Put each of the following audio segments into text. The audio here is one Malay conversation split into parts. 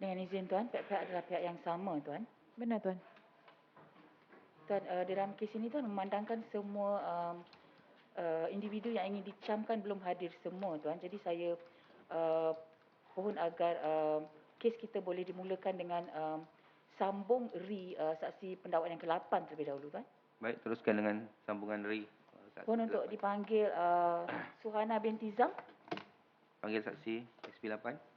Dengan izin Tuan, pihak-pihak adalah pihak yang sama Tuan. Benar, Tuan. Tuan, dalam kes ini Tuan memandangkan semua individu yang ingin dicamkan belum hadir semua Tuan. Jadi saya mohon agar kes kita boleh dimulakan dengan sambung saksi pendakwaan yang ke-8 terlebih dahulu Tuan. Baik, teruskan dengan sambungan saksi Mohon untuk ke-8. dipanggil Suhana binti Zam. Panggil saksi SP8.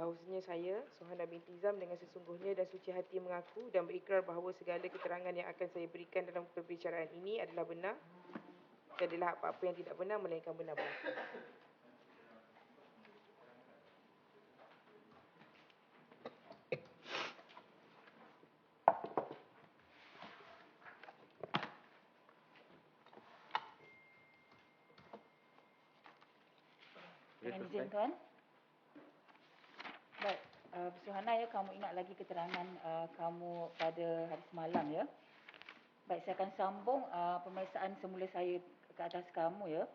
Bahawasanya saya, Suhana binti Zam, dengan sesungguhnya dan suci hati mengaku dan berikrar bahawa segala keterangan yang akan saya berikan dalam perbicaraan ini adalah benar dan adalah apa-apa yang tidak benar melainkan benar berlaku. Dengan izin Tuan. Baik, Suhana ya, kamu ingat lagi keterangan kamu pada hari semalam ya. Baik, saya akan sambung pemeriksaan semula saya ke atas kamu ya.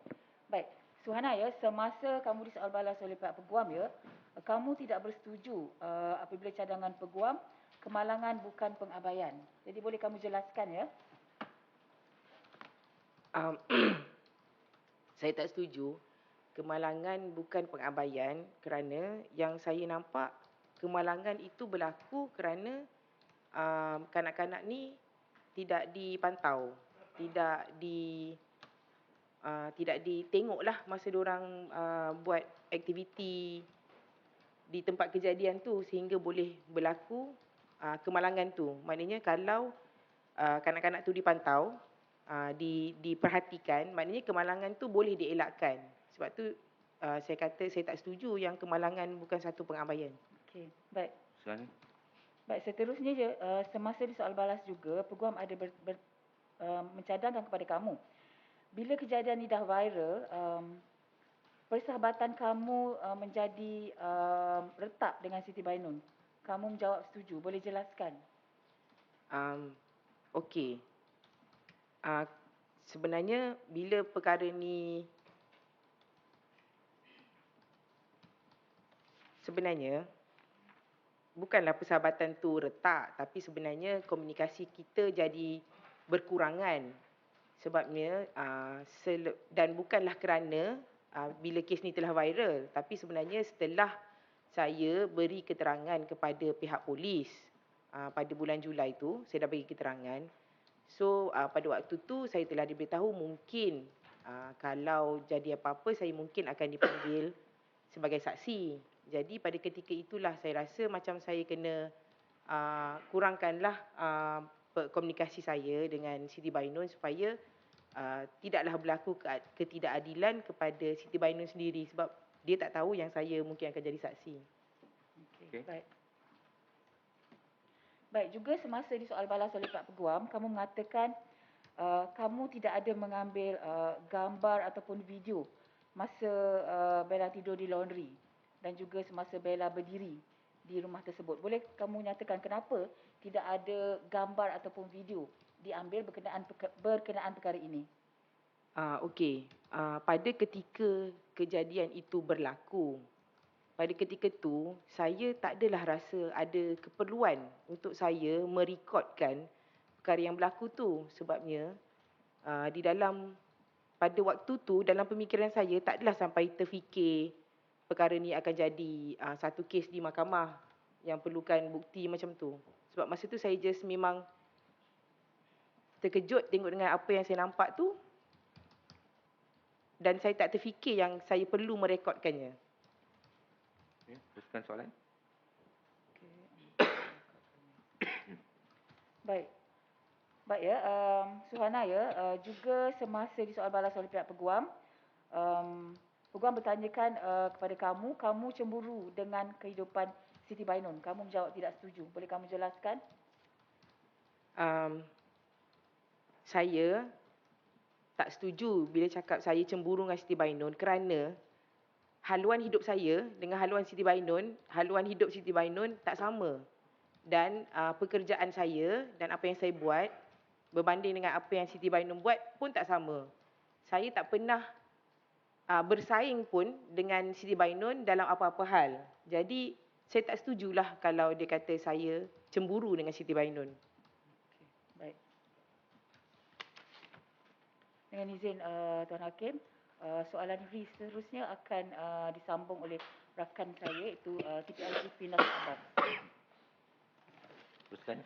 Baik, Suhana ya, semasa kamu disoal balas oleh pihak peguam ya, kamu tidak bersetuju apabila cadangan peguam kemalangan bukan pengabaian. Jadi boleh kamu jelaskan ya? Saya tak setuju. Kemalangan bukan pengabaian kerana yang saya nampak kemalangan itu berlaku kerana kanak-kanak ni tidak dipantau, tidak ditengoklah masa diorang buat aktiviti di tempat kejadian tu sehingga boleh berlaku kemalangan tu. Maknanya kalau kanak-kanak tu dipantau, diperhatikan, maknanya kemalangan tu boleh dielakkan. Sebab tu saya kata saya tak setuju yang kemalangan bukan satu pengabaian. Okey, baik. Soalan. Baik, seterusnya je, semasa disoal balas juga, peguam ada mencadangkan kepada kamu. Bila kejadian ini dah viral, persahabatan kamu menjadi retak dengan Siti Bainun. Kamu menjawab setuju. Boleh jelaskan? Okey. Sebenarnya bila perkara ni sebenarnya bukanlah persahabatan tu retak, tapi sebenarnya komunikasi kita jadi berkurangan. Sebabnya dan bukanlah kerana bila kes ni telah viral, tapi sebenarnya setelah saya beri keterangan kepada pihak polis pada bulan Julai tu, saya dah bagi keterangan. So pada waktu tu saya telah diberitahu mungkin kalau jadi apa-apa saya mungkin akan dipanggil sebagai saksi. Jadi pada ketika itulah saya rasa macam saya kena kurangkanlah komunikasi saya dengan Siti Bainun supaya tidaklah berlaku ketidakadilan kepada Siti Bainun sendiri sebab dia tak tahu yang saya mungkin akan jadi saksi. Okey, baik. Baik, juga semasa disoal balas oleh Pak Peguam, kamu mengatakan kamu tidak ada mengambil gambar ataupun video masa Bella tidur di laundry dan juga semasa Bella berdiri di rumah tersebut. Boleh kamu nyatakan kenapa tidak ada gambar ataupun video diambil berkenaan perkara ini? Okey. Pada ketika kejadian itu berlaku, pada ketika tu saya tak adalah rasa ada keperluan untuk saya merekodkan perkara yang berlaku tu sebabnya di dalam pada waktu tu dalam pemikiran saya tak adalah sampai terfikir perkara ni akan jadi satu kes di mahkamah yang perlukan bukti macam tu. Sebab masa tu saya just memang terkejut tengok dengan apa yang saya nampak tu dan saya tak terfikir yang saya perlu merekodkannya. Okay, teruskan soalan. Baik. Baik ya, Suhana ya, juga semasa disoal balas oleh pihak peguam, peguam bertanyakan kepada kamu cemburu dengan kehidupan Siti Bainun. Kamu menjawab tidak setuju. Boleh kamu jelaskan? saya tak setuju bila cakap saya cemburu dengan Siti Bainun kerana haluan hidup saya dengan haluan Siti Bainun, haluan hidup Siti Bainun tak sama. Dan pekerjaan saya dan apa yang saya buat berbanding dengan apa yang Siti Bainun buat pun tak sama. Saya tak pernah bersaing pun dengan Siti Bainun dalam apa-apa hal. Jadi saya tak setujulah kalau dia kata saya cemburu dengan Siti Bainun. Baik. Dengan izin Tuan Hakim, soalan Ri seterusnya akan disambung oleh rakan saya iaitu Siti Al-Sifina Abbas. Teruskan.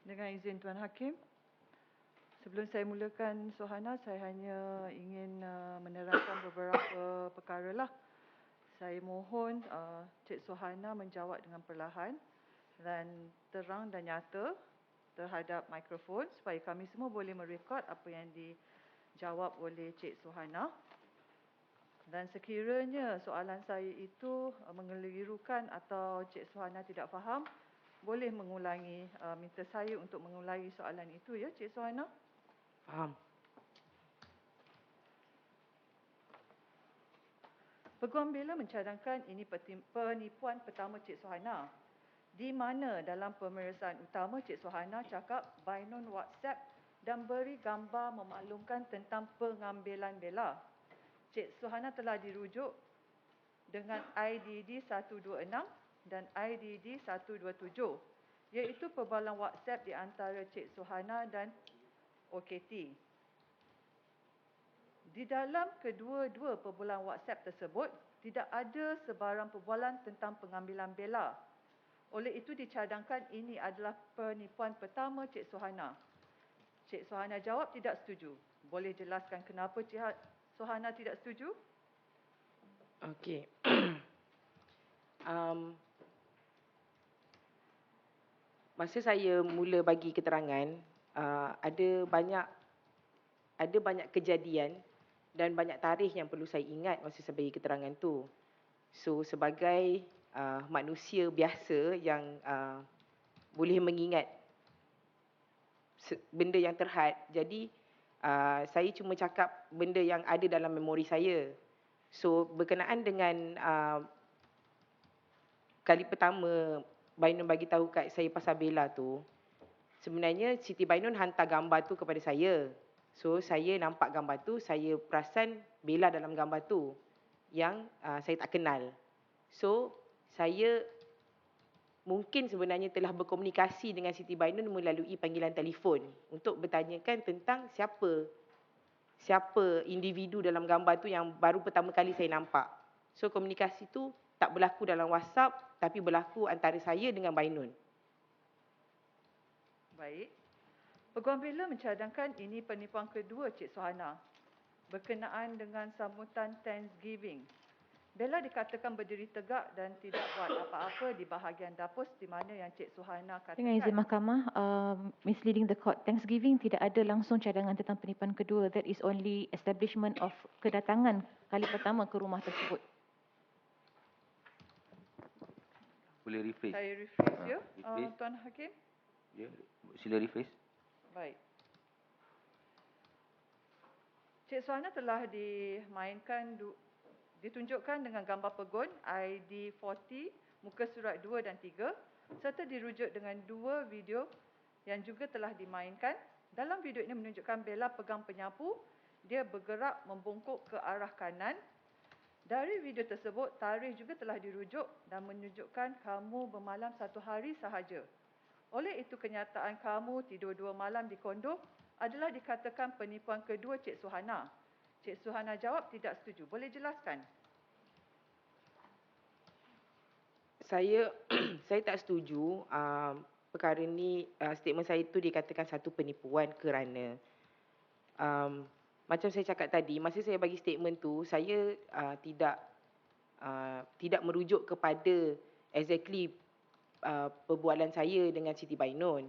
Dengan izin Tuan Hakim, sebelum saya mulakan sohana, saya hanya ingin menerangkan beberapa perkara lah. Saya mohon Cik Sohana menjawab dengan perlahan dan terang dan nyata terhadap mikrofon supaya kami semua boleh merekod apa yang dijawab oleh Cik Sohana. Dan sekiranya soalan saya itu mengelirukan atau Cik Sohana tidak faham, boleh mengulangi, minta saya untuk mengulangi soalan itu ya, Cik Sohana. Faham? Peguam bela mencadangkan ini penipuan pertama Cik Sohana, di mana dalam pemeriksaan utama Cik Sohana cakap Bainun WhatsApp dan beri gambar memaklumkan tentang pengambilan bela. Cik Sohana telah dirujuk dengan IDD 126 dan IDD 127, iaitu perbualan WhatsApp di antara Cik Sohana dan OKT. Di dalam kedua-dua perbualan WhatsApp tersebut, tidak ada sebarang perbualan tentang pengambilan bela. Oleh itu dicadangkan ini adalah penipuan pertama Cik Sohana. Cik Sohana jawab tidak setuju. Boleh jelaskan kenapa Cik Sohana tidak setuju? Okey. Masa saya mula bagi keterangan, ada banyak kejadian dan banyak tarikh yang perlu saya ingat masa saya bagi keterangan tu. So sebagai manusia biasa yang boleh mengingat benda yang terhad, jadi saya cuma cakap benda yang ada dalam memori saya. So berkenaan dengan kali pertama Bainun bagi tahu kat saya pasal bela tu, sebenarnya Siti Bainun hantar gambar tu kepada saya. So saya nampak gambar tu, saya perasan bela dalam gambar tu yang saya tak kenal. So saya mungkin sebenarnya telah berkomunikasi dengan Siti Bainun melalui panggilan telefon untuk bertanyakan tentang siapa individu dalam gambar tu yang baru pertama kali saya nampak. So komunikasi tu tak berlaku dalam WhatsApp tapi berlaku antara saya dengan Bainun. Baik. Peguam bela mencadangkan ini penipuan kedua Cik Sohana berkenaan dengan sambutan Thanksgiving. Bella dikatakan berdiri tegak dan tidak buat apa-apa di bahagian dapur di mana yang Cik Sohana katakan. Dengan izin mahkamah, misleading the court. Thanksgiving tidak ada langsung cadangan tentang penipuan kedua. That is only establishment of kedatangan kali pertama ke rumah tersebut. Boleh rephrase? Saya rephrase ya, rephrase. Tuan Hakim. Ya, sila rephrase. Baik. Cik Sohana telah ditunjukkan dengan gambar pegun ID 40, muka surat 2 dan 3 serta dirujuk dengan 2 video yang juga telah dimainkan. Dalam video ini menunjukkan Bella pegang penyapu, dia bergerak membungkuk ke arah kanan. Dari video tersebut, tarikh juga telah dirujuk dan menunjukkan kamu bermalam 1 hari sahaja. Oleh itu kenyataan kamu tidur 2 malam di kondo adalah dikatakan penipuan kedua Cik Suhana. Cik Suhana jawab tidak setuju. Boleh jelaskan? Saya saya tak setuju perkara ni, statement saya tu dikatakan satu penipuan kerana macam saya cakap tadi, masa saya bagi statement tu, saya tidak merujuk kepada exactly perbualan saya dengan Siti Bainun.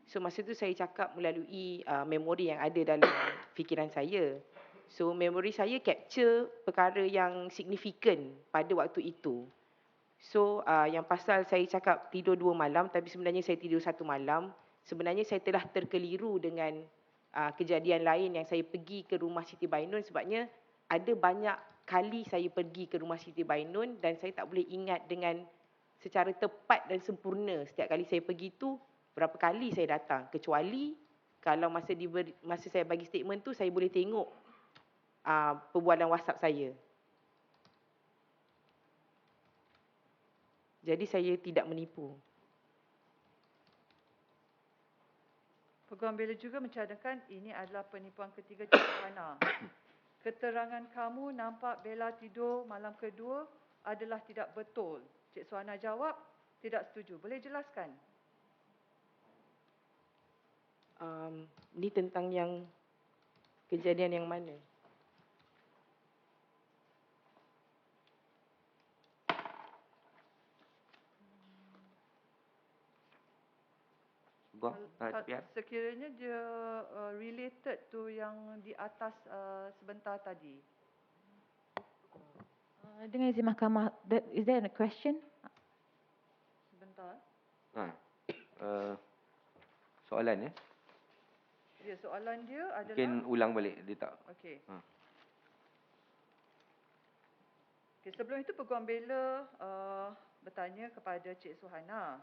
So masa tu saya cakap melalui memori yang ada dalam fikiran saya. So memori saya capture perkara yang signifikan pada waktu itu. So yang pasal saya cakap tidur 2 malam tapi sebenarnya saya tidur 1 malam, sebenarnya saya telah terkeliru dengan kejadian lain yang saya pergi ke rumah Siti Bainun sebabnya ada banyak kali saya pergi ke rumah Siti Bainun dan saya tak boleh ingat dengan secara tepat dan sempurna setiap kali saya pergi tu berapa kali saya datang, kecuali kalau masa saya bagi statement tu saya boleh tengok perbualan WhatsApp saya. Jadi saya tidak menipu. Peguam Bela juga mencadangkan ini adalah penipuan ketiga Cik Suhana. Keterangan kamu nampak Bella tidur malam kedua adalah tidak betul. Cik Suhana jawab tidak setuju. Boleh jelaskan? Ni tentang yang kejadian yang mana? Peguam, tapi Sekiranya dia related tu yang di atas sebentar tadi. Dengan izin mahkamah, is there a question? Sebentar. Soalan ya. Ya, soalan dia adalah... Mungkin ulang balik, dia tak. Okey. Okey, sebelum itu Peguam Bela bertanya kepada Cik Suhana.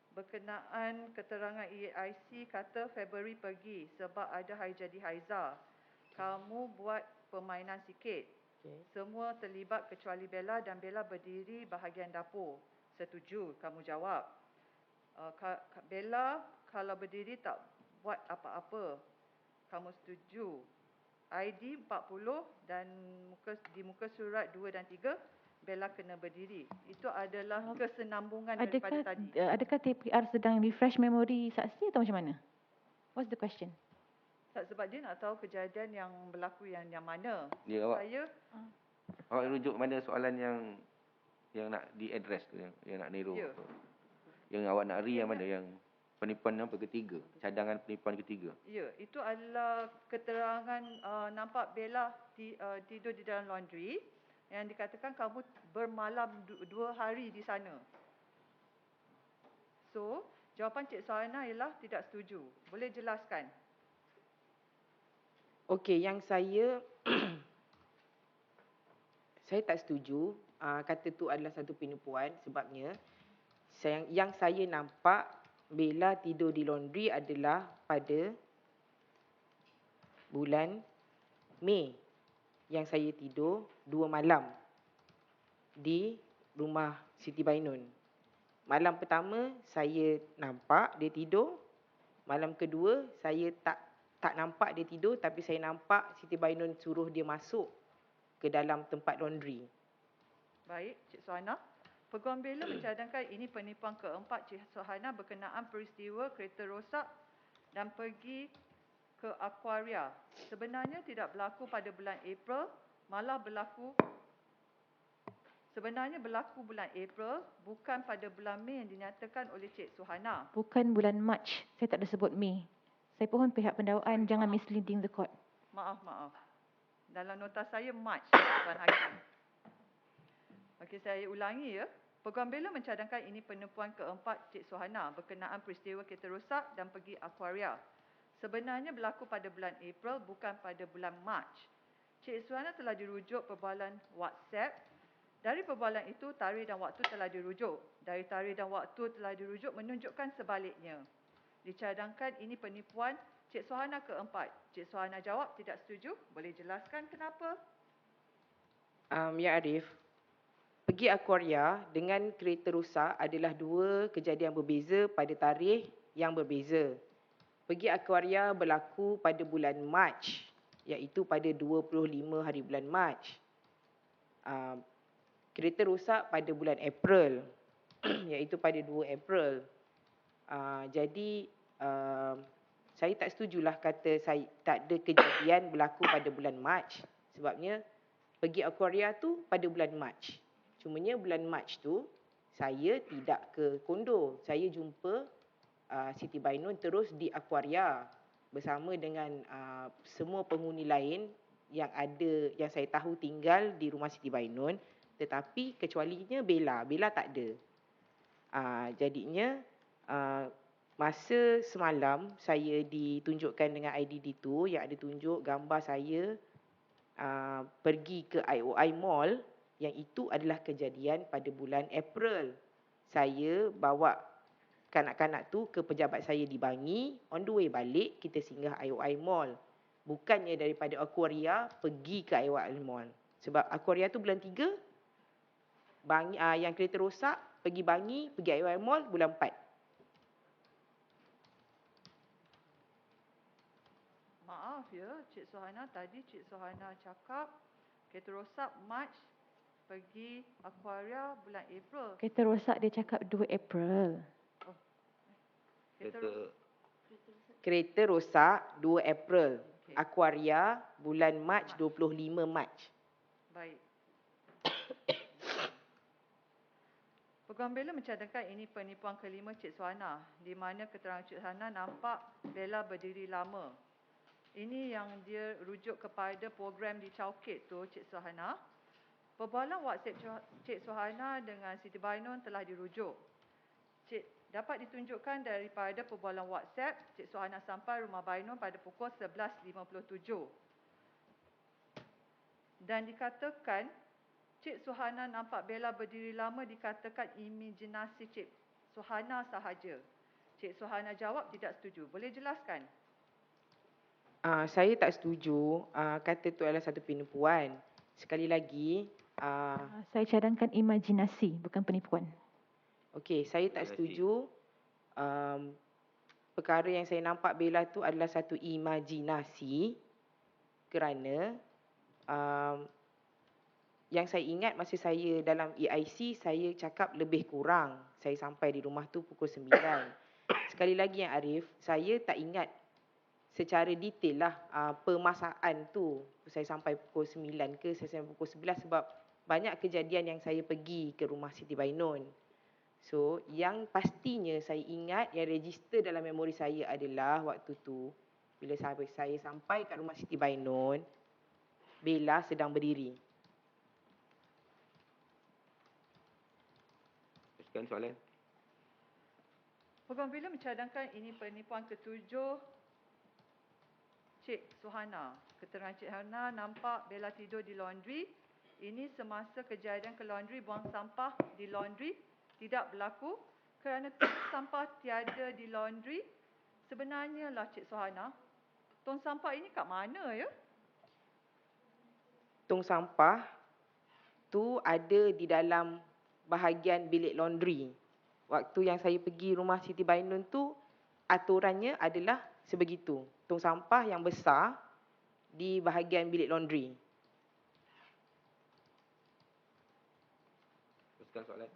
Berkenaan keterangan EIC kata Februari pergi sebab ada hari jadi Haiza. Kamu buat permainan sikit. Okay. Semua terlibat kecuali Bella dan Bella berdiri bahagian dapur. Setuju, kamu jawab. Bella kalau berdiri tak buat apa-apa. Kamu setuju. ID 40 dan di muka surat 2 dan 3, Bella kena berdiri. Itu adalah kesenambungan daripada tadi. Adakah TPR sedang refresh memori saksi atau macam mana? What's the question? Sebab dia nak tahu kejadian yang berlaku yang mana. Ya, awak Saya rujuk mana soalan yang nak di-address tu, yang nak niru. Ya. Yang awak nak yang mana, yang penipuan apa ketiga, cadangan penipuan ketiga. ya, itu adalah keterangan nampak Bella tidur di dalam laundry yang dikatakan kamu bermalam 2 hari di sana. So, jawapan Cik Suhana ialah tidak setuju. Boleh jelaskan? Okey, yang saya saya tak setuju kata tu adalah satu penipuan sebabnya yang saya nampak Bella tidur di laundry adalah pada bulan Mei yang saya tidur 2 malam di rumah Siti Bainun. Malam pertama saya nampak dia tidur. Malam kedua saya tak nampak dia tidur tapi saya nampak Siti Bainun suruh dia masuk ke dalam tempat laundry. Baik, Cik Suhana. Peguam Bela mencadangkan ini penipuan keempat Cik Suhana berkenaan peristiwa kereta rosak dan pergi ke Aquaria. Sebenarnya tidak berlaku pada bulan April, malah berlaku bulan April, bukan pada bulan Mei yang dinyatakan oleh Cik Suhana. Bukan bulan March. Saya tak ada sebut Mei. Saya pohon pihak pendakwaan jangan misleading the court. Maaf. Dalam nota saya March, Tuan Hakim. Okey, saya ulangi ya. Peguam Bela mencadangkan ini penipuan keempat Cik Suhana berkenaan peristiwa kereta rosak dan pergi Aquaria. Sebenarnya berlaku pada bulan April, bukan pada bulan March. Cik Suhana telah dirujuk perbualan WhatsApp. Dari perbualan itu, tarikh dan waktu telah dirujuk. Dari tarikh dan waktu telah dirujuk menunjukkan sebaliknya. Dicadangkan ini penipuan Cik Suhana keempat. Cik Suhana jawab tidak setuju. Boleh jelaskan kenapa? Ya Arif, pergi Aquaria dengan kereta rosak adalah 2 kejadian berbeza pada tarikh yang berbeza. pergi Aquaria berlaku pada bulan Mac, iaitu pada 25 hari bulan Mac. Kereta rosak pada bulan April, iaitu pada 2 April. Jadi saya tak setujulah kata saya tak ada kejadian berlaku pada bulan Mac, sebabnya pergi Aquaria tu pada bulan Mac. Cumanya bulan Mac tu saya tidak ke kondo. Saya jumpa Siti Bainun terus di Aquaria bersama dengan semua penghuni lain yang ada, yang saya tahu tinggal di rumah Siti Bainun, tetapi kecualinya Bella. Bella tak ada. Jadinya masa semalam saya ditunjukkan dengan IDD tu yang ada tunjuk gambar saya pergi ke IOI Mall, yang itu adalah kejadian pada bulan April. Saya bawa kanak-kanak tu ke pejabat saya di Bangi, on the way balik kita singgah IOI Mall. Bukannya daripada Aquaria pergi ke IOI Mall. Sebab Aquaria tu bulan 3, Bangi, yang kereta rosak pergi Bangi, pergi IOI Mall bulan 4. Maaf ya, Cik Suhana, tadi Cik Suhana cakap kereta rosak Mac, pergi Aquaria bulan April. Kereta rosak dia cakap 2 April. Oh. Kereta rosak 2 April. Okey. Aquaria bulan Mac, 25 Mac. Baik. Peguam Bella mencadangkan ini penipuan kelima Cik Suhana, di mana keterangan Cik Suhana nampak Bella berdiri lama. Ini yang dia rujuk kepada program di Chowkit tu, Cik Suhana. Perbualan WhatsApp Cik Suhana dengan Siti Bainun telah dirujuk. Dapat ditunjukkan daripada perbualan WhatsApp, Cik Suhana sampai rumah Bainun pada pukul 11.57. Dan dikatakan Cik Suhana nampak Bella berdiri lama, dikatakan imajinasi Cik Suhana sahaja. Cik Suhana jawab tidak setuju. Boleh jelaskan? Saya tak setuju kata tu adalah satu penipuan. Sekali lagi, Saya cadangkan imajinasi, bukan penipuan. okey, saya tak setuju. Perkara yang saya nampak Bella tu adalah satu imajinasi, kerana yang saya ingat masa saya dalam EIC, saya cakap lebih kurang saya sampai di rumah tu pukul 9. Sekali lagi yang Arif, saya tak ingat secara detail lah pemasaan tu. Saya sampai pukul 9 ke saya sampai pukul 11, sebab banyak kejadian yang saya pergi ke rumah Siti Bainun. So, yang pastinya saya ingat, yang register dalam memori saya adalah waktu tu, bila saya sampai kat rumah Siti Bainun, Bella sedang berdiri. Teruskan soalan. Peguam Bella mencadangkan ini penipuan ketujuh Cik Suhana. Keterangan Cik Suhana nampak Bella tidur di laundry. Ini semasa kejadian ke laundry buang sampah di laundry tidak berlaku kerana tong sampah tiada di laundry. Sebenarnya lah Cik Suhana, tong sampah ini kat mana ya? Tong sampah tu ada di dalam bahagian bilik laundry. Waktu yang saya pergi rumah Siti Bainun tu, aturannya adalah sebegitu. Tong sampah yang besar di bahagian bilik laundry. Teruskan soalan.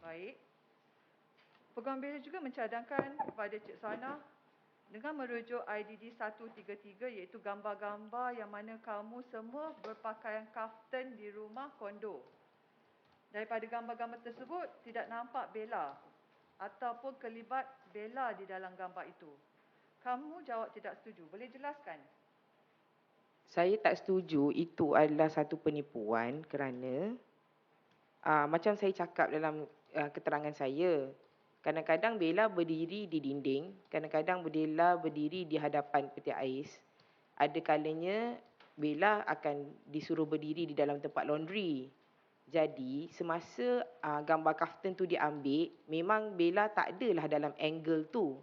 Baik. Peguam Bella juga mencadangkan kepada Cik Suhana dengan merujuk IDD 133, iaitu gambar-gambar yang mana kamu semua berpakaian kaftan di rumah kondo. Daripada gambar-gambar tersebut tidak nampak Bella ataupun kelibat Bella di dalam gambar itu. Kamu jawab tidak setuju. Boleh jelaskan? Saya tak setuju itu adalah satu penipuan kerana macam saya cakap dalam keterangan saya, kadang-kadang Bella berdiri di dinding, kadang-kadang Bella berdiri di hadapan peti ais. Ada kalanya Bella akan disuruh berdiri di dalam tempat laundry. Jadi semasa gambar kaftan tu diambil, memang Bella tak adalah dalam angle tu.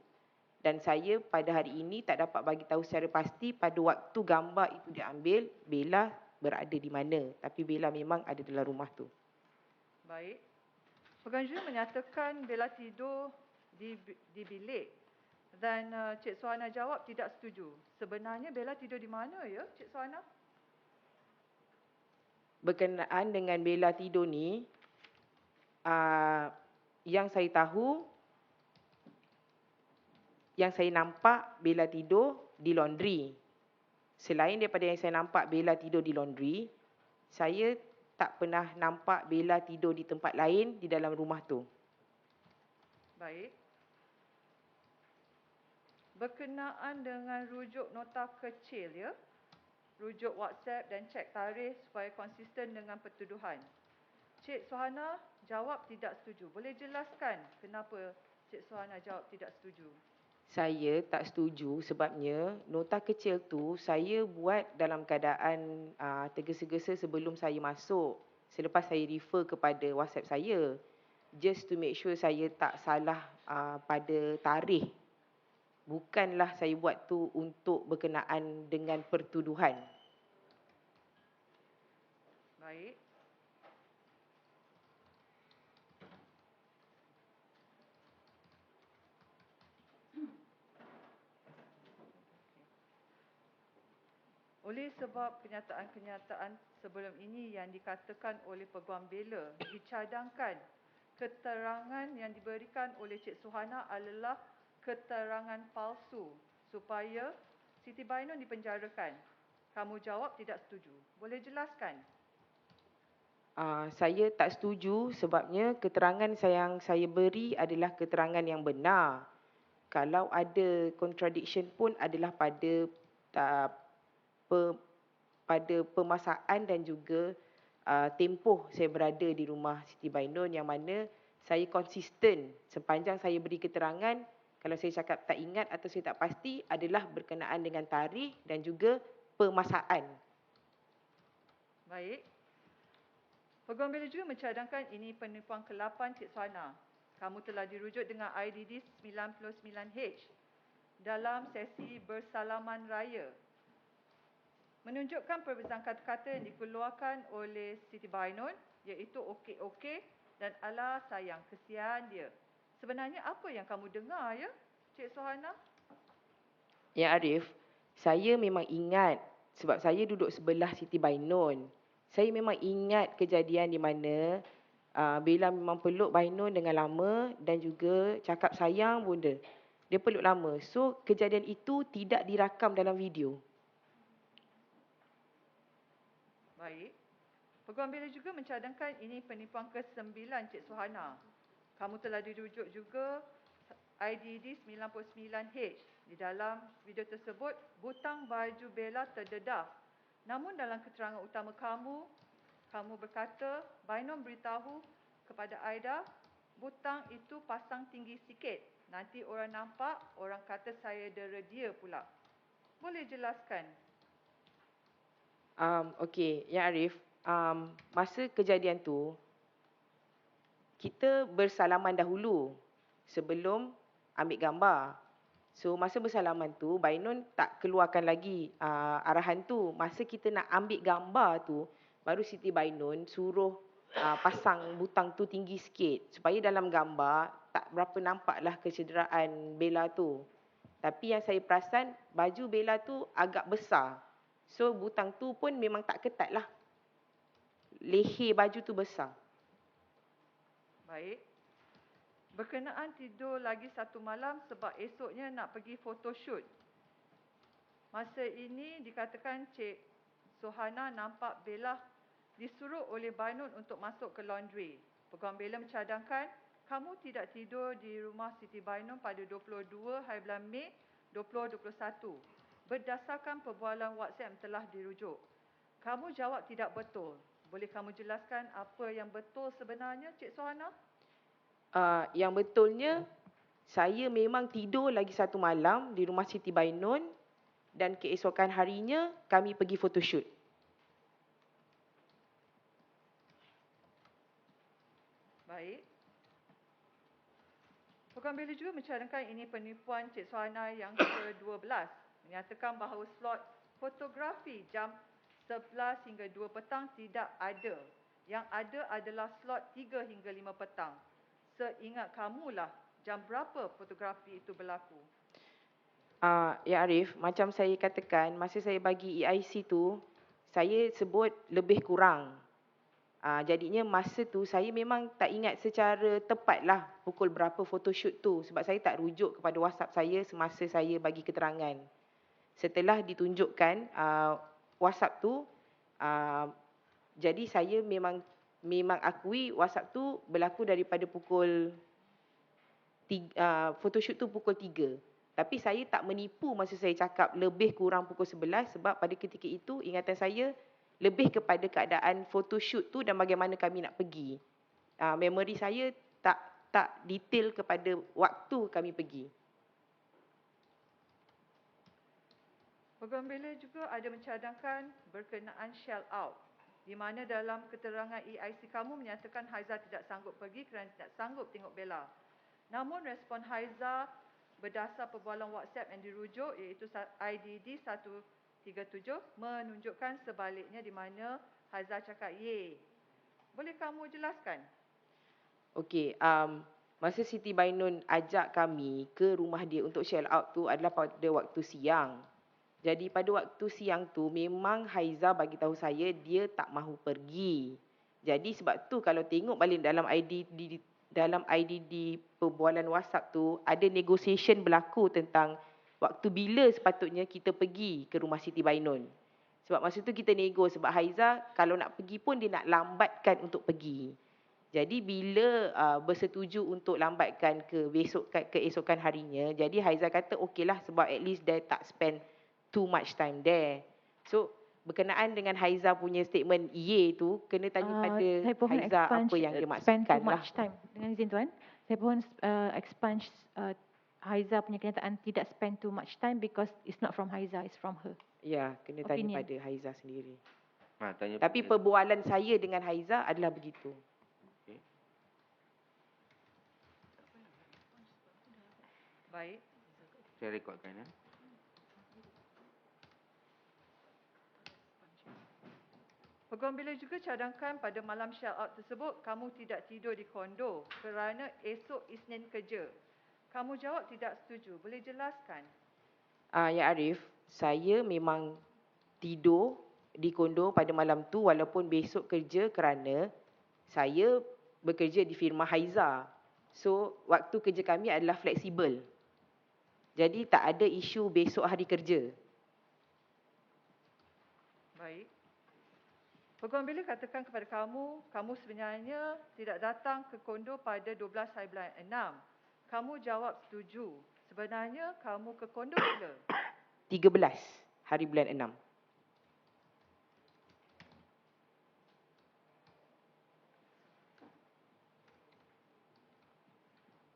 Dan saya pada hari ini tak dapat bagi tahu secara pasti pada waktu gambar itu diambil, Bella berada di mana. Tapi Bella memang ada dalam rumah tu. Baik. Peguam juga menyatakan Bella tidur di bilik. Dan Cik Suhana jawab tidak setuju. Sebenarnya Bella tidur di mana ya, Cik Suhana? Berkenaan dengan Bella tidur ni, yang saya tahu, yang saya nampak Bella tidur di laundry. Selain daripada yang saya nampak Bella tidur di laundry, saya tak pernah nampak Bella tidur di tempat lain di dalam rumah tu. Baik. Berkenaan dengan rujuk nota kecil ya, rujuk WhatsApp dan cek tarikh supaya konsisten dengan pertuduhan. Cik Suhana jawab tidak setuju. Boleh jelaskan kenapa Cik Suhana jawab tidak setuju? Saya tak setuju sebabnya nota kecil tu saya buat dalam keadaan tergesa-gesa sebelum saya masuk. Selepas saya refer kepada WhatsApp saya. Just to make sure saya tak salah pada tarikh. Bukanlah saya buat tu untuk berkenaan dengan pertuduhan. Baik. Oleh sebab kenyataan-kenyataan sebelum ini yang dikatakan oleh Peguam Bella, dicadangkan keterangan yang diberikan oleh Cik Suhana adalah keterangan palsu supaya Siti Bainun dipenjarakan. Kamu jawab tidak setuju. Boleh jelaskan? Saya tak setuju sebabnya keterangan yang saya beri adalah keterangan yang benar. Kalau ada contradiction pun adalah pada pada pemasaan dan juga tempoh saya berada di rumah Siti Bainun, yang mana saya konsisten sepanjang saya beri keterangan. Kalau saya cakap tak ingat atau saya tak pasti adalah berkenaan dengan tarikh dan juga pemasaan. Baik. Peguam Bella juga mencadangkan ini penipuan ke-8 Cik Suhana. Kamu telah dirujuk dengan IDD 99H dalam sesi bersalaman raya. Menunjukkan perbezaan kata-kata yang dikeluarkan oleh Siti Bainun, iaitu okey-okey dan alah sayang, kesian dia. Sebenarnya apa yang kamu dengar ya, Cik Suhana? Ya Arif, saya memang ingat sebab saya duduk sebelah Siti Bainun. Saya memang ingat kejadian di mana Bella memang peluk Bainun dengan lama dan juga cakap sayang pun dia. Dia peluk lama. So, kejadian itu tidak dirakam dalam video. Baik. Peguam Bella juga mencadangkan ini penipuan ke-9 Cik Suhana. Kamu telah dirujuk juga IDD 99H. Di dalam video tersebut, butang baju Bella terdedah. Namun dalam keterangan utama kamu berkata Bainun beritahu kepada Aida, butang itu pasang tinggi sikit. Nanti orang nampak, orang kata saya dera dia pula. Boleh jelaskan? Okey, Ya Arif, masa kejadian tu, kita bersalaman dahulu sebelum ambil gambar. So, masa bersalaman tu, Bainun tak keluarkan lagi arahan tu. Masa kita nak ambil gambar tu, baru Siti Bainun suruh pasang butang tu tinggi sikit. Supaya dalam gambar, tak berapa nampaklah kecederaan Bella tu. Tapi yang saya perasan, baju Bella tu agak besar. So, butang tu pun memang tak ketat lah. Leher baju tu besar. Baik. Berkenaan tidur lagi satu malam sebab esoknya nak pergi photoshoot. Masa ini dikatakan Cik Suhana nampak Bella disuruh oleh Bainun untuk masuk ke laundry. Peguam Bella mencadangkan kamu tidak tidur di rumah Siti Bainun pada 22 hari bulan Mei 2021 berdasarkan perbualan WhatsApp yang telah dirujuk. Kamu jawab tidak betul. Boleh kamu jelaskan apa yang betul sebenarnya, Cik Suhana? Yang betulnya, saya memang tidur lagi satu malam di rumah Siti Bainun dan keesokan harinya kami pergi photoshoot. Baik. Peguam Bella juga mencadangkan ini penipuan Cik Suhana yang ke-12. Menyatakan bahawa slot fotografi jam 11 hingga 2 petang tidak ada. Yang ada adalah slot 3 hingga 5 petang. Seingat kamulah jam berapa fotografi itu berlaku? Ya Arif, macam saya katakan, masa saya bagi EIC tu, saya sebut lebih kurang. Jadinya masa tu saya memang tak ingat secara tepat lah pukul berapa photoshoot tu. Sebab saya tak rujuk kepada WhatsApp saya semasa saya bagi keterangan. Setelah ditunjukkan WhatsApp tu, jadi saya memang akui WhatsApp tu berlaku daripada pukul photoshoot tu pukul 3. Tapi saya tak menipu masa saya cakap lebih kurang pukul 11 sebab pada ketika itu ingatan saya lebih kepada keadaan photoshoot tu dan bagaimana kami nak pergi. Memori saya tak detail kepada waktu kami pergi. Peguam Bela juga ada mencadangkan berkenaan shell out, di mana dalam keterangan EIC kamu menyatakan Haiza tidak sanggup pergi kerana tidak sanggup tengok Bella. Namun respon Haiza berdasar perbualan WhatsApp yang dirujuk iaitu IDD 137 menunjukkan sebaliknya di mana Haiza cakap ye. Boleh kamu jelaskan? Okey, masa Siti Bainun ajak kami ke rumah dia untuk shell out tu adalah pada waktu siang. Jadi pada waktu siang tu memang Haiza bagi tahu saya dia tak mahu pergi. Jadi sebab tu kalau tengok balik dalam IDD perbualan WhatsApp tu ada negotiation berlaku tentang waktu bila sepatutnya kita pergi ke rumah Siti Bainun. Sebab masa tu kita nego sebab Haiza kalau nak pergi pun dia nak lambatkan untuk pergi. Jadi bila bersetuju untuk lambatkan ke keesokan harinya, jadi Haiza kata okeylah sebab at least dia tak spend too much time there. So berkenaan dengan Haiza punya statement ye tu kena tanya pada Saya pohon Haiza apa yang dia spend maksudkan too lah. much time. Dengan izin Tuan, saya pohon expunge Haiza punya kenyataan tidak spend too much time because it's not from Haiza, it's from her. Ya, kena tanya Opinion. pada Haiza sendiri. Tanya Tapi pada- perbualan saya dengan Haiza adalah begitu. Okey. Baik. Saya rekodkan ya. Peguam Bela juga cadangkan pada malam shell out tersebut kamu tidak tidur di kondo kerana esok Isnin kerja. Kamu jawab tidak setuju. Boleh jelaskan? Ya Arif, saya memang tidur di kondo pada malam tu walaupun besok kerja kerana saya bekerja di firma Haiza. So, waktu kerja kami adalah fleksibel. Jadi tak ada isu besok hari kerja. Baik. Peguam Bela katakan kepada kamu, kamu sebenarnya tidak datang ke kondo pada 12 hari bulan 6. Kamu jawab setuju. Sebenarnya kamu ke kondo bila? 13 hari bulan 6.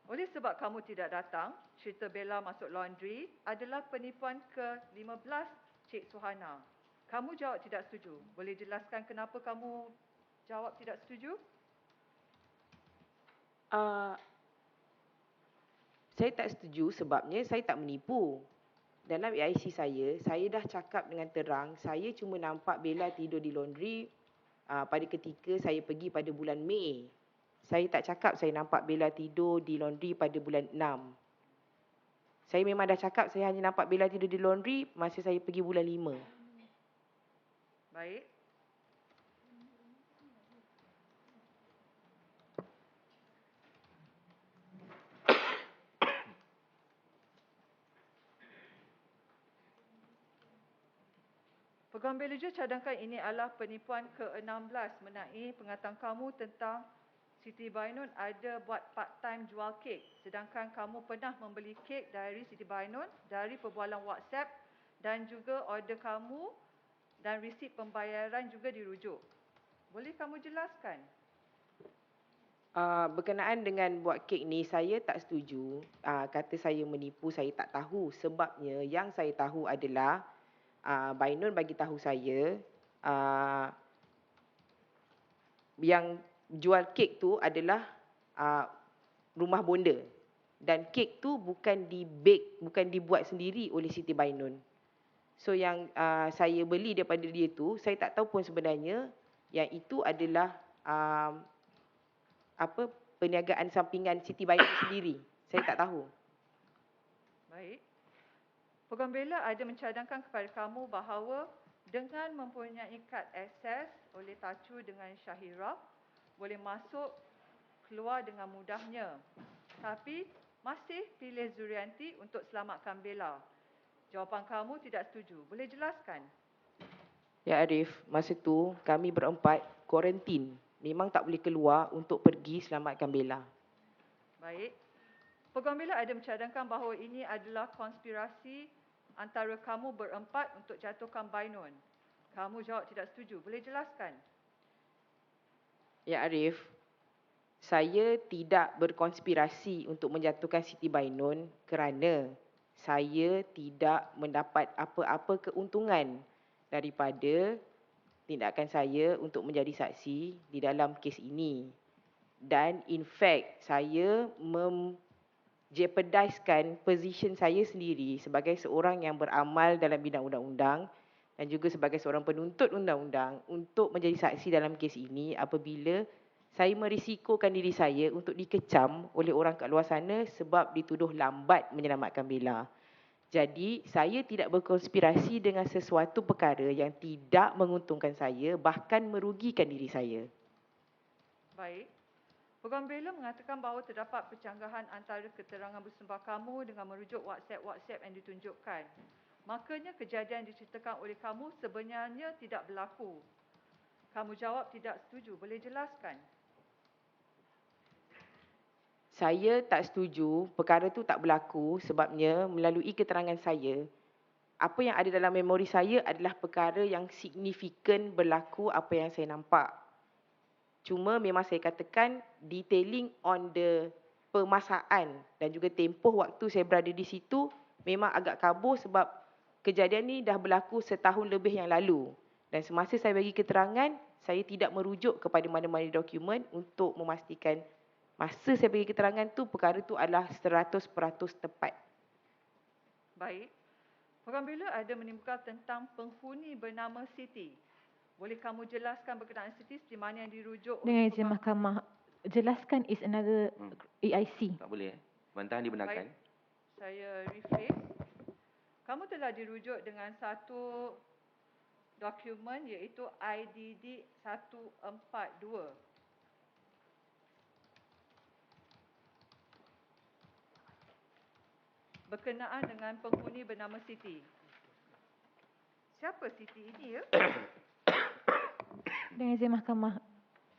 Oleh sebab kamu tidak datang, cerita Bella masuk laundry adalah penipuan ke-15 Cik Suhana. Kamu jawab tidak setuju. Boleh jelaskan kenapa kamu jawab tidak setuju? Saya tak setuju sebabnya saya tak menipu. Dalam AIC saya dah cakap dengan terang, saya cuma nampak Bella tidur di laundry pada ketika saya pergi pada bulan Mei. Saya tak cakap saya nampak Bella tidur di laundry pada bulan 6. Saya memang dah cakap saya hanya nampak Bella tidur di laundry masa saya pergi bulan 5. Baik. Peguam Bela juga cadangkan ini adalah penipuan ke-16 mengenai pengatahuan kamu tentang Siti Bainun ada buat part-time jual kek. Sedangkan kamu pernah membeli kek dari Siti Bainun dari perbualan WhatsApp dan juga order kamu dan resip pembayaran juga dirujuk. Boleh kamu jelaskan? Berkenaan dengan buat kek ni, saya tak setuju. Kata saya menipu, saya tak tahu. Sebabnya yang saya tahu adalah Bainun bagi tahu saya yang jual kek tu adalah rumah bonda. Dan kek tu bukan di-bake, bukan dibuat sendiri oleh Siti Bainun. So yang saya beli daripada dia tu, saya tak tahu pun sebenarnya yang itu adalah perniagaan sampingan Siti Bainun sendiri. Saya tak tahu. Baik. Peguam Bela ada mencadangkan kepada kamu bahawa dengan mempunyai kad akses oleh Tacu dengan Syahira, boleh masuk keluar dengan mudahnya. Tapi masih pilih Zurianti untuk selamatkan Bella. Jawapan kamu tidak setuju. Boleh jelaskan? Ya Arif, masa tu kami berempat kuarantin. Memang tak boleh keluar untuk pergi selamatkan Bella. Baik. Peguam Bela ada mencadangkan bahawa ini adalah konspirasi antara kamu berempat untuk jatuhkan Bainun. Kamu jawab tidak setuju. Boleh jelaskan? Ya Arif, saya tidak berkonspirasi untuk menjatuhkan Siti Bainun kerana saya tidak mendapat apa-apa keuntungan daripada tindakan saya untuk menjadi saksi di dalam kes ini. Dan in fact, saya jeopardiskan position saya sendiri sebagai seorang yang beramal dalam bidang undang-undang dan juga sebagai seorang penuntut undang-undang untuk menjadi saksi dalam kes ini apabila saya merisikokan diri saya untuk dikecam oleh orang kat luar sana sebab dituduh lambat menyelamatkan Bella. Jadi, saya tidak berkonspirasi dengan sesuatu perkara yang tidak menguntungkan saya, bahkan merugikan diri saya. Baik. Peguam Bela mengatakan bahawa terdapat percanggahan antara keterangan bersumpah kamu dengan merujuk WhatsApp yang ditunjukkan. Makanya kejadian diceritakan oleh kamu sebenarnya tidak berlaku. Kamu jawab tidak setuju. Boleh jelaskan? Saya tak setuju perkara tu tak berlaku sebabnya melalui keterangan saya, apa yang ada dalam memori saya adalah perkara yang signifikan berlaku apa yang saya nampak. Cuma memang saya katakan detailing on the permasaan dan juga tempoh waktu saya berada di situ memang agak kabur sebab kejadian ni dah berlaku setahun lebih yang lalu. Dan semasa saya bagi keterangan, saya tidak merujuk kepada mana-mana dokumen untuk memastikan masa saya bagi keterangan tu perkara tu adalah 100% tepat. Baik. Peguam Bela ada menimbulkan tentang penghuni bernama Siti. Boleh kamu jelaskan berkenaan Siti seperti mana yang dirujuk Dengan oleh izin mahkamah, jelaskan is another EIC. Tak boleh. Bantahan dibenarkan. Baik. Saya rephrase. Kamu telah dirujuk dengan satu dokumen iaitu IDD 142. Berkenaan dengan penghuni bernama Siti. Siapa Siti ini ya? Dengan izin mahkamah,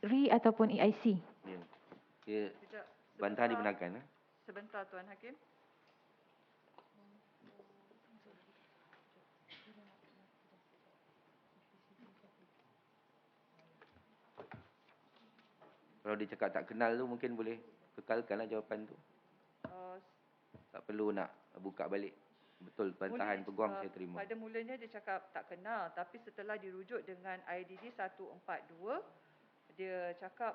RE ataupun EIC. Ya. Dia Sekejap. bantahan dibenarkan. Sebentar Tuan Hakim. Kalau dia cakap tak kenal tu mungkin boleh kekalkanlah jawapan tu. Tak perlu nak buka balik. Betul bantahan peguam saya terima. Pada mulanya dia cakap tak kenal, tapi setelah dirujuk dengan IDD 142, dia cakap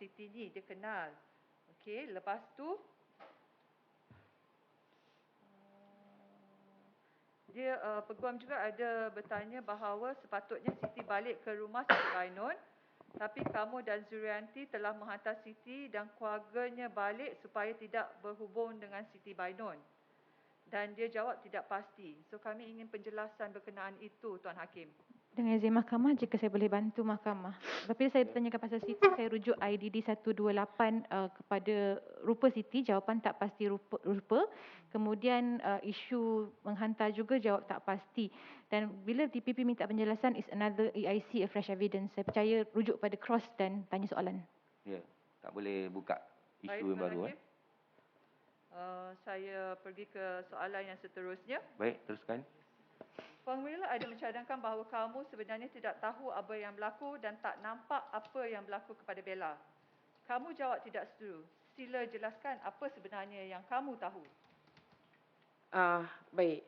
Siti ni dia kenal. Okey, lepas tu dia peguam juga ada bertanya bahawa sepatutnya Siti balik ke rumah Siti Bainun, tapi kamu dan Zurianti telah menghantar Siti dan keluarganya balik supaya tidak berhubung dengan Siti Bainun. Dan dia jawab tidak pasti. So kami ingin penjelasan berkenaan itu Tuan Hakim. Dengan izin mahkamah, jika saya boleh bantu mahkamah. Apabila saya ditanyakan pasal Siti, saya rujuk IDD 128 kepada rupa Siti, jawapan tak pasti rupa. Kemudian isu menghantar juga jawab tak pasti. Dan bila DPP minta penjelasan is another EIC, a fresh evidence. Saya percaya rujuk pada cross dan tanya soalan. Ya, tak boleh buka isu Baik, yang Tuan baru. Hakim. Saya pergi ke soalan yang seterusnya. Baik, teruskan. Puan Bela ada mencadangkan bahawa kamu sebenarnya tidak tahu apa yang berlaku dan tak nampak apa yang berlaku kepada Bella. Kamu jawab tidak setuju. Sila jelaskan apa sebenarnya yang kamu tahu. Baik,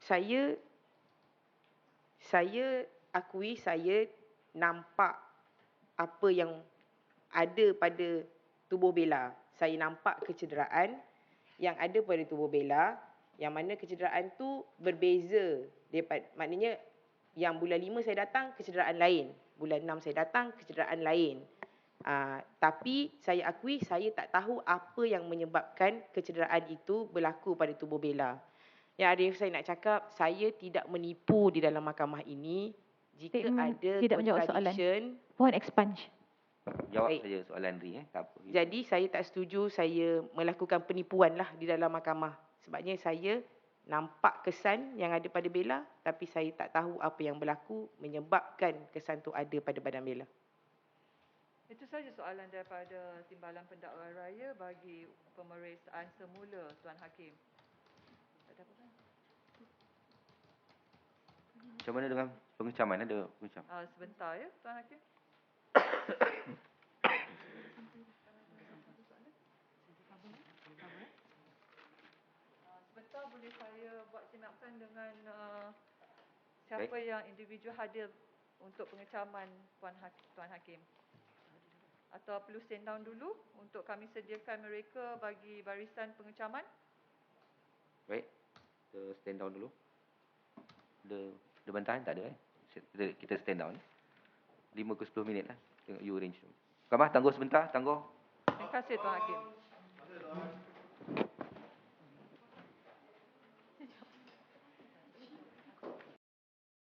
saya akui saya nampak apa yang ada pada tubuh Bella. Saya nampak kecederaan yang ada pada tubuh Bella, yang mana kecederaan tu berbeza daripada, maknanya yang bulan 5 saya datang kecederaan lain, bulan 6 saya datang kecederaan lain. Tapi saya akui saya tak tahu apa yang menyebabkan kecederaan itu berlaku pada tubuh Bella. Yang ada saya nak cakap, saya tidak menipu di dalam mahkamah ini. Jika Statement ada tidak menjawab soalan. contradiction, Mohon expunge. Jawab Baik. saja soalan Ri. Tak apa. Jadi saya tak setuju saya melakukan penipuan lah di dalam mahkamah. Sebabnya saya nampak kesan yang ada pada Bella, tapi saya tak tahu apa yang berlaku menyebabkan kesan tu ada pada badan Bella. Itu saja soalan daripada Timbalan Pendakwa Raya bagi pemeriksaan semula Tuan Hakim. Tak ada apa kan? Macam mana dengan pengecaman? Ada pengecaman? Sebentar ya Tuan Hakim. Sebentar boleh saya buat tindakan dengan siapa Baik. yang individu hadir untuk pengecaman Tuan Hakim. Atau perlu stand down dulu untuk kami sediakan mereka bagi barisan pengecaman. Baik. Kita stand down dulu. Ada bantahan? Tak ada. Kita stand down. 5 ke 10 minit lah. Tengok you arrange. Mahkamah tangguh sebentar. Tangguh. Terima kasih Tuan Hakim.